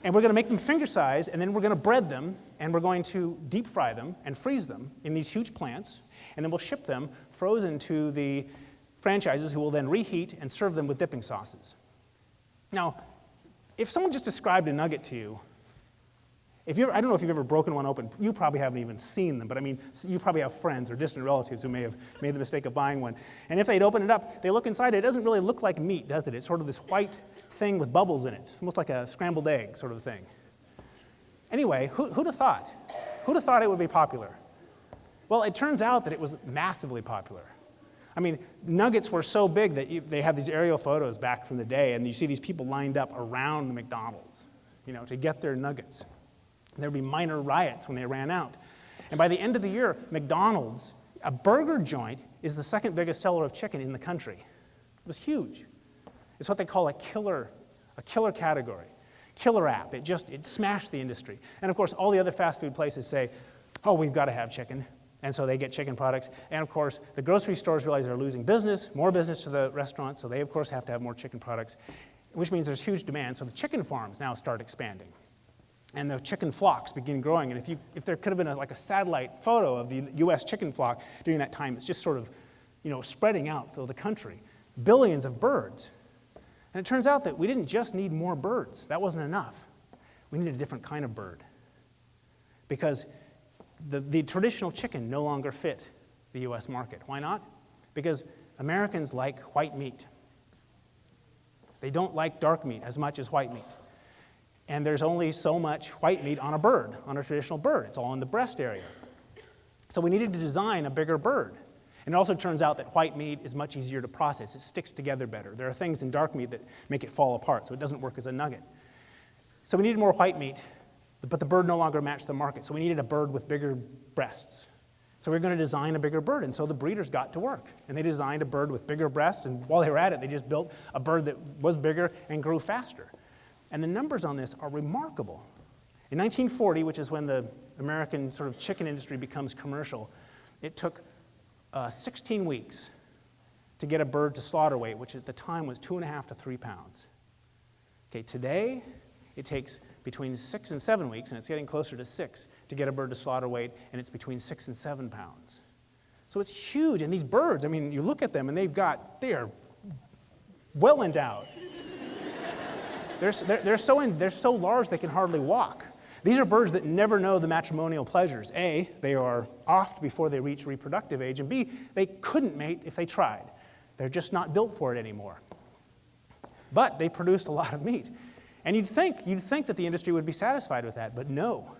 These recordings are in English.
And we're going to make them finger size, and then we're going to bread them, and we're going to deep fry them and freeze them in these huge plants, and then we'll ship them frozen to the franchises who will then reheat and serve them with dipping sauces. Now, if someone just described a nugget to you, I don't know if you've ever broken one open. You probably haven't even seen them, but I mean, you probably have friends or distant relatives who may have made the mistake of buying one. And if they'd open it up, they look inside, it doesn't really look like meat, does it? It's sort of this white thing with bubbles in it. It's almost like a scrambled egg sort of thing. Anyway, who'd have thought? Who'd have thought it would be popular? Well, it turns out that it was massively popular. I mean, nuggets were so big that they have these aerial photos back from the day, and you see these people lined up around the McDonald's, to get their nuggets. There would be minor riots when they ran out. And by the end of the year, McDonald's, a burger joint, is the second biggest seller of chicken in the country. It was huge. It's what they call a killer category, killer app. It smashed the industry. And of course, all the other fast food places say, oh, we've got to have chicken. And so they get chicken products. And of course, the grocery stores realize they're losing business, more business to the restaurants, so they of course have to have more chicken products, which means there's huge demand. So the chicken farms now start expanding. And the chicken flocks begin growing. And if there could have been a satellite photo of the US chicken flock during that time, it's just sort of, spreading out through the country. Billions of birds. And it turns out that we didn't just need more birds. That wasn't enough. We needed a different kind of bird. Because the traditional chicken no longer fit the US market. Why not? Because Americans like white meat. They don't like dark meat as much as white meat. And there's only so much white meat on a bird, on a traditional bird. It's all in the breast area. So we needed to design a bigger bird. And it also turns out that white meat is much easier to process. It sticks together better. There are things in dark meat that make it fall apart, so it doesn't work as a nugget. So we needed more white meat, but the bird no longer matched the market. So we needed a bird with bigger breasts. So we were going to design a bigger bird, and so the breeders got to work. And they designed a bird with bigger breasts, and while they were at it, they just built a bird that was bigger and grew faster. And the numbers on this are remarkable. In 1940, which is when the American sort of chicken industry becomes commercial, it took 16 weeks to get a bird to slaughter weight, which at the time was 2.5 to 3 pounds. Okay, today, it takes between 6 and 7 weeks, and it's getting closer to 6, to get a bird to slaughter weight, and it's between 6 and 7 pounds. So it's huge, and these birds, I mean, you look at them, and they are well endowed. They're so large they can hardly walk. These are birds that never know the matrimonial pleasures. A, they are oft before they reach reproductive age, and B, they couldn't mate if they tried. They're just not built for it anymore. But they produced a lot of meat. And you'd think that the industry would be satisfied with that, but no.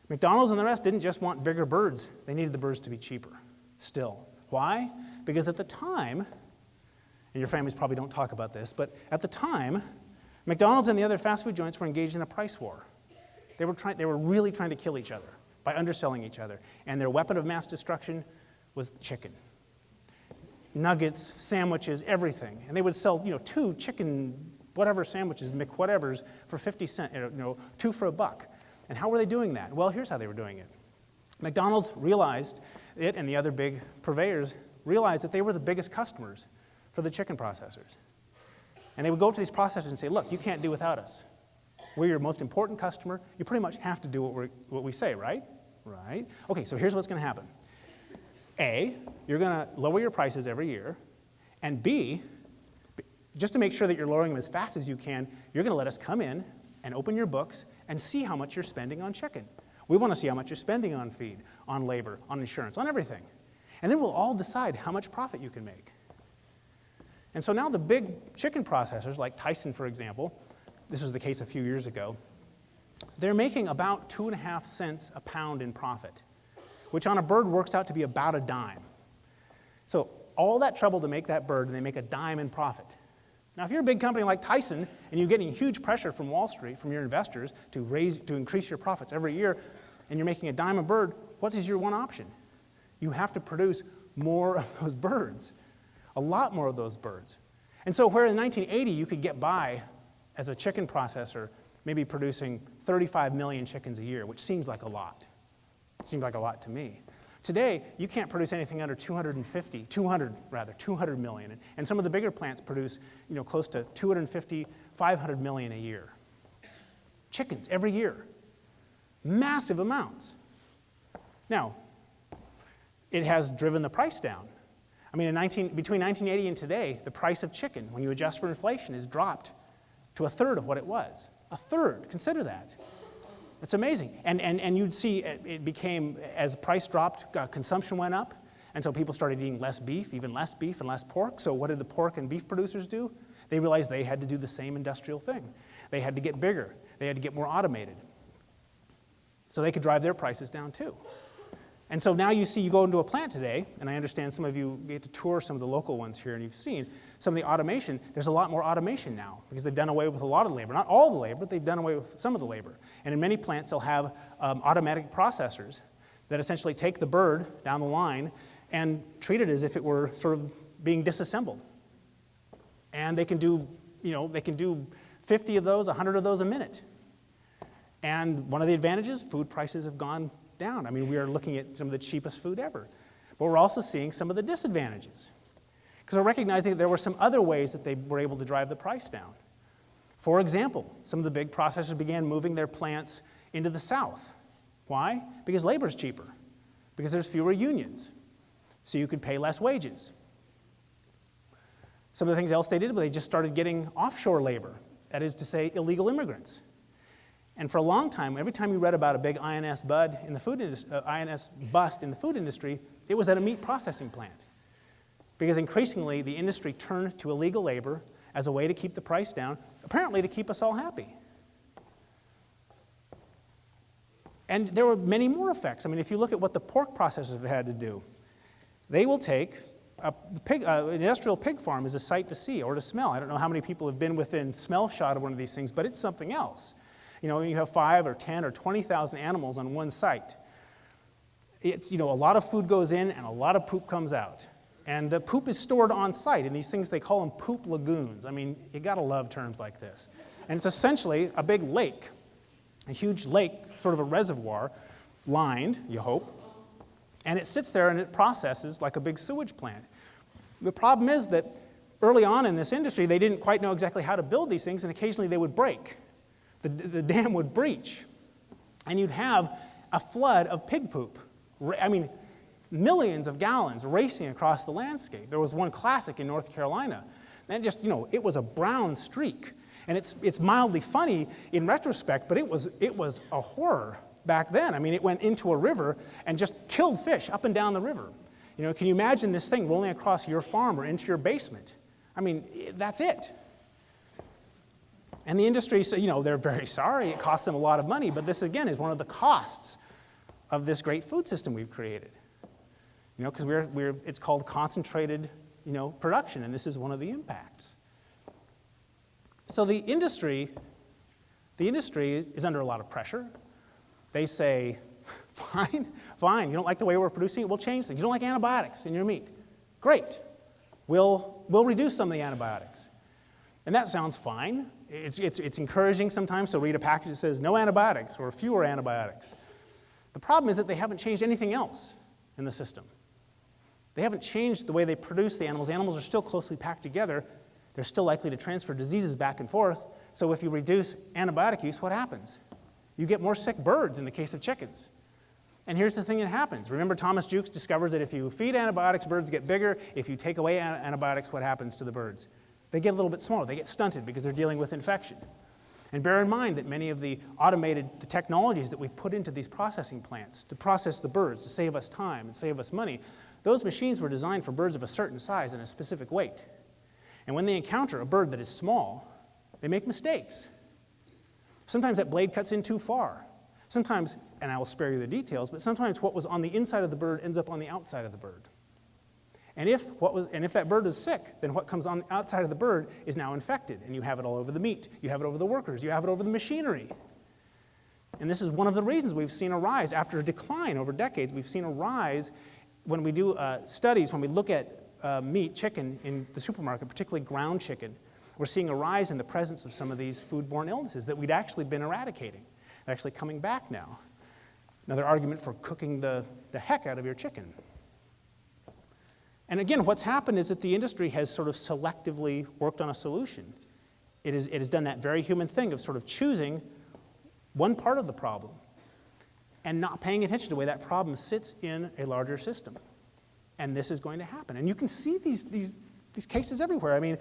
McDonald's and the rest didn't just want bigger birds. They needed the birds to be cheaper still. Why? Because at the time, and your families probably don't talk about this, but at the time, McDonald's and the other fast food joints were engaged in a price war. They were really trying to kill each other by underselling each other. And their weapon of mass destruction was chicken. Nuggets, sandwiches, everything. And they would sell, 2 chicken whatever sandwiches, McWhatevers, for 50 cents, 2 for $1. And how were they doing that? Well, here's how they were doing it. McDonald's realized, it and the other big purveyors realized that they were the biggest customers for the chicken processors. And they would go to these processors and say, look, you can't do without us. We're your most important customer. You pretty much have to do what we say, right? Right. Okay, so here's what's going to happen. A, you're going to lower your prices every year. And B, just to make sure that you're lowering them as fast as you can, you're going to let us come in and open your books and see how much you're spending on chicken. We want to see how much you're spending on feed, on labor, on insurance, on everything. And then we'll all decide how much profit you can make. And so now the big chicken processors, like Tyson, for example, this was the case a few years ago, they're making about 2.5 cents a pound in profit, which on a bird works out to be about a dime. So all that trouble to make that bird, and they make a dime in profit. Now, if you're a big company like Tyson, and you're getting huge pressure from Wall Street, from your investors, to increase your profits every year, and you're making a dime a bird, what is your one option? You have to produce more of those birds, a lot more of those birds. And so where in 1980 you could get by as a chicken processor, maybe producing 35 million chickens a year, which seems like a lot. It seemed like a lot to me. Today, you can't produce anything under 200 million. And some of the bigger plants produce, close to 250, 500 million a year. chickens every year. Massive amounts. Now, it has driven the price down. I mean, between 1980 and today, the price of chicken, when you adjust for inflation, has dropped to a third of what it was. A third. Consider that. It's amazing. And you'd see it became, as price dropped, consumption went up, and so people started eating less beef, even less beef and less pork. So what did the pork and beef producers do? They realized they had to do the same industrial thing. They had to get bigger. They had to get more automated. So they could drive their prices down too. And so now you go into a plant today, and I understand some of you get to tour some of the local ones here, and you've seen some of the automation. There's a lot more automation now because they've done away with a lot of labor. Not all the labor, but they've done away with some of the labor. And in many plants, they'll have automatic processors that essentially take the bird down the line and treat it as if it were sort of being disassembled. And they can do 50 of those, 100 of those a minute. And one of the advantages, food prices have gone down. I mean, we are looking at some of the cheapest food ever. But we're also seeing some of the disadvantages because we're recognizing that there were some other ways that they were able to drive the price down. For example, some of the big processors began moving their plants into the south. Why? Because labor is cheaper, because there's fewer unions, so you could pay less wages. Some of the things else they did, they just started getting offshore labor, that is to say, illegal immigrants. And for a long time, every time you read about a big INS bust in the food industry, it was at a meat processing plant. Because increasingly, the industry turned to illegal labor as a way to keep the price down, apparently to keep us all happy. And there were many more effects. I mean, if you look at what the pork processors have had to do, they will take an industrial pig farm is a sight to see or to smell. I don't know how many people have been within smell shot of one of these things, but it's something else. You know, you have 5 or 10 or 20,000 animals on one site. It's, a lot of food goes in and a lot of poop comes out. And the poop is stored on site in these things, they call them poop lagoons. I mean, you gotta love terms like this. And it's essentially a big lake, a huge lake, sort of a reservoir, lined, you hope. And it sits there and it processes like a big sewage plant. The problem is that early on in this industry, they didn't quite know exactly how to build these things, and occasionally they would break. The dam would breach, and you'd have a flood of pig poop. I mean, millions of gallons racing across the landscape. There was one classic in North Carolina, and just, it was a brown streak. And it's mildly funny in retrospect, but it was a horror back then. I mean, it went into a river and just killed fish up and down the river. Can you imagine this thing rolling across your farm or into your basement? I mean, that's it. And the industry, they're very sorry. It costs them a lot of money, but this, again, is one of the costs of this great food system we've created. Because it's called concentrated, production, and this is one of the impacts. So the industry is under a lot of pressure. They say, fine, you don't like the way we're producing it, we'll change things. You don't like antibiotics in your meat. Great. We'll reduce some of the antibiotics. And that sounds fine. It's encouraging sometimes to read a package that says no antibiotics or fewer antibiotics. The problem is that they haven't changed anything else in the system. They haven't changed the way they produce the animals. The animals are still closely packed together. They're still likely to transfer diseases back and forth. So if you reduce antibiotic use, what happens? You get more sick birds in the case of chickens. And here's the thing that happens. Remember, Thomas Jukes discovers that if you feed antibiotics, birds get bigger. If you take away antibiotics, what happens to the birds? They get a little bit smaller. They get stunted because they're dealing with infection. And bear in mind that many of the technologies that we've put into these processing plants to process the birds, to save us time and save us money, those machines were designed for birds of a certain size and a specific weight. And when they encounter a bird that is small, they make mistakes. Sometimes that blade cuts in too far. Sometimes, and I will spare you the details, but sometimes what was on the inside of the bird ends up on the outside of the bird. And if that bird is sick, then what comes on the outside of the bird is now infected, and you have it all over the meat. You have it over the workers. You have it over the machinery. And this is one of the reasons we've seen a rise. After a decline over decades, we've seen a rise when we do studies, when we look at meat, chicken in the supermarket, particularly ground chicken. We're seeing a rise in the presence of some of these foodborne illnesses that we'd actually been eradicating. They're actually coming back now. Another argument for cooking the heck out of your chicken. And again, what's happened is that the industry has sort of selectively worked on a solution. It has done that very human thing of sort of choosing one part of the problem and not paying attention to the way that problem sits in a larger system. And this is going to happen. And you can see these cases everywhere. I mean,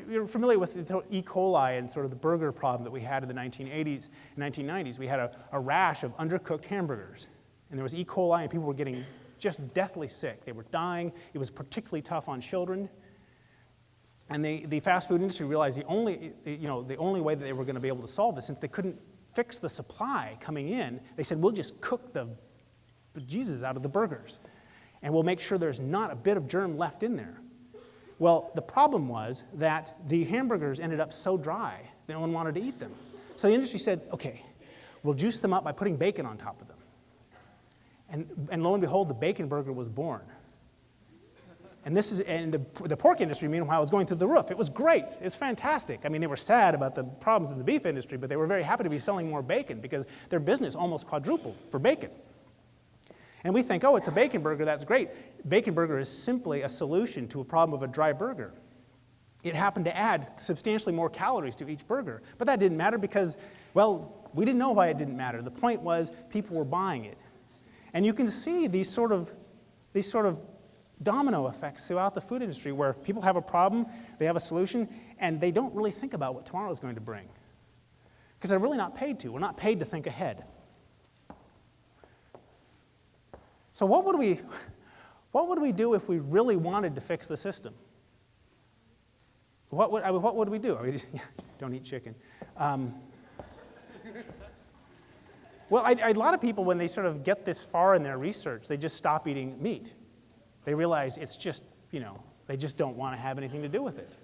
you're familiar with E. coli and sort of the burger problem that we had in the 1980s and 1990s. We had a rash of undercooked hamburgers. And there was E. coli, and people were getting just deathly sick. They were dying. It was particularly tough on children. And the fast food industry realized the only way that they were going to be able to solve this, since they couldn't fix the supply coming in, they said, we'll just cook the Jesus out of the burgers. And we'll make sure there's not a bit of germ left in there. Well, the problem was that the hamburgers ended up so dry that no one wanted to eat them. So the industry said, okay, we'll juice them up by putting bacon on top of them. And lo and behold, the bacon burger was born. And the pork industry, meanwhile, was going through the roof. It was great. It was fantastic. I mean, they were sad about the problems in the beef industry, but they were very happy to be selling more bacon because their business almost quadrupled for bacon. And we think, oh, it's a bacon burger, that's great. Bacon burger is simply a solution to a problem of a dry burger. It happened to add substantially more calories to each burger. But that didn't matter because, well, we didn't know why it didn't matter. The point was people were buying it. And you can see these sort of domino effects throughout the food industry where people have a problem, they have a solution, and they don't really think about what tomorrow is going to bring. Because they're really not paid to. We're not paid to think ahead. So what would we do if we really wanted to fix the system? What would we do? I mean, don't eat chicken. Well, a lot of people, when they sort of get this far in their research, they just stop eating meat. They realize it's just, they just don't want to have anything to do with it.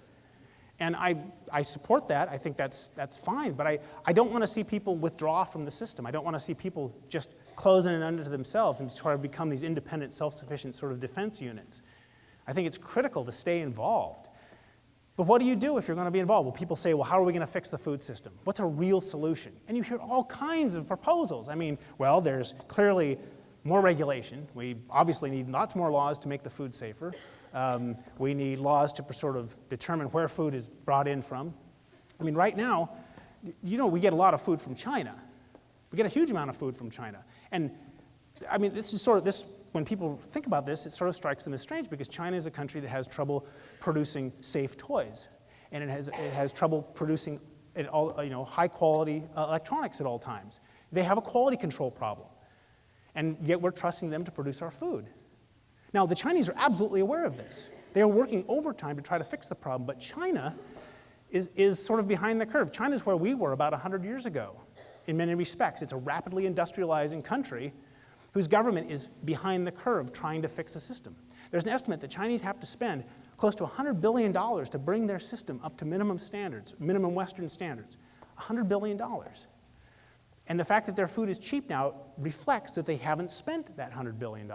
And I support that. I think that's fine. But I don't want to see people withdraw from the system. I don't want to see people just closing it unto themselves and try to become these independent, self-sufficient sort of defense units. I think it's critical to stay involved. But what do you do if you're going to be involved? Well, people say, well, how are we going to fix the food system? What's a real solution? And you hear all kinds of proposals. I mean, well, there's clearly more regulation. We obviously need lots more laws to make the food safer. We need laws to sort of determine where food is brought in from. I mean, right now, we get a lot of food from China. We get a huge amount of food from China. And I mean, when people think about this, it sort of strikes them as strange because China is a country that has trouble producing safe toys. And it has trouble producing high quality electronics at all times. They have a quality control problem. And yet we're trusting them to produce our food. Now, the Chinese are absolutely aware of this. They are working overtime to try to fix the problem, but China is sort of behind the curve. China is where we were about 100 years ago in many respects. It's a rapidly industrializing country whose government is behind the curve trying to fix the system. There's an estimate that Chinese have to spend close to $100 billion to bring their system up to minimum standards, minimum Western standards. $100 billion. And the fact that their food is cheap now reflects that they haven't spent that $100 billion.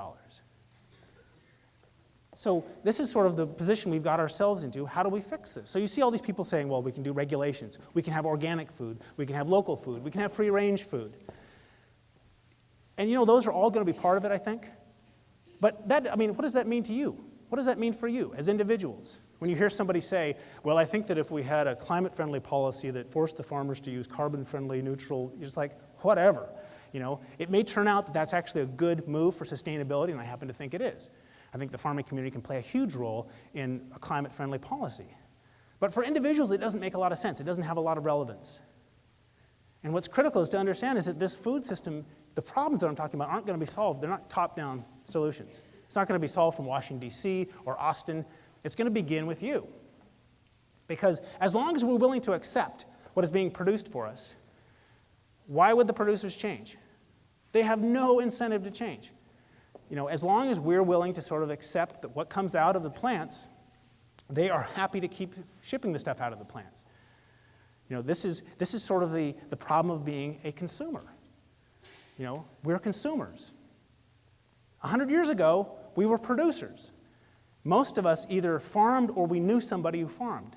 So this is sort of the position we've got ourselves into. How do we fix this? So you see all these people saying, well, we can do regulations. We can have organic food. We can have local food. We can have free-range food. And those are all going to be part of it, I think. But what does that mean to you? What does that mean for you as individuals? When you hear somebody say, well, I think that if we had a climate-friendly policy that forced the farmers to use carbon-friendly, neutral, it's like, whatever. It may turn out that that's actually a good move for sustainability, and I happen to think it is. I think the farming community can play a huge role in a climate-friendly policy. But for individuals, it doesn't make a lot of sense. It doesn't have a lot of relevance. And what's critical is to understand is that this food system, the problems that I'm talking about aren't going to be solved. They're not top-down solutions. It's not going to be solved from Washington, D.C. or Austin. It's going to begin with you. Because as long as we're willing to accept what is being produced for us, why would the producers change? They have no incentive to change. As long as we're willing to sort of accept that what comes out of the plants, they are happy to keep shipping the stuff out of the plants. This is sort of the problem of being a consumer. We're consumers. 100 years ago, we were producers. Most of us either farmed or we knew somebody who farmed.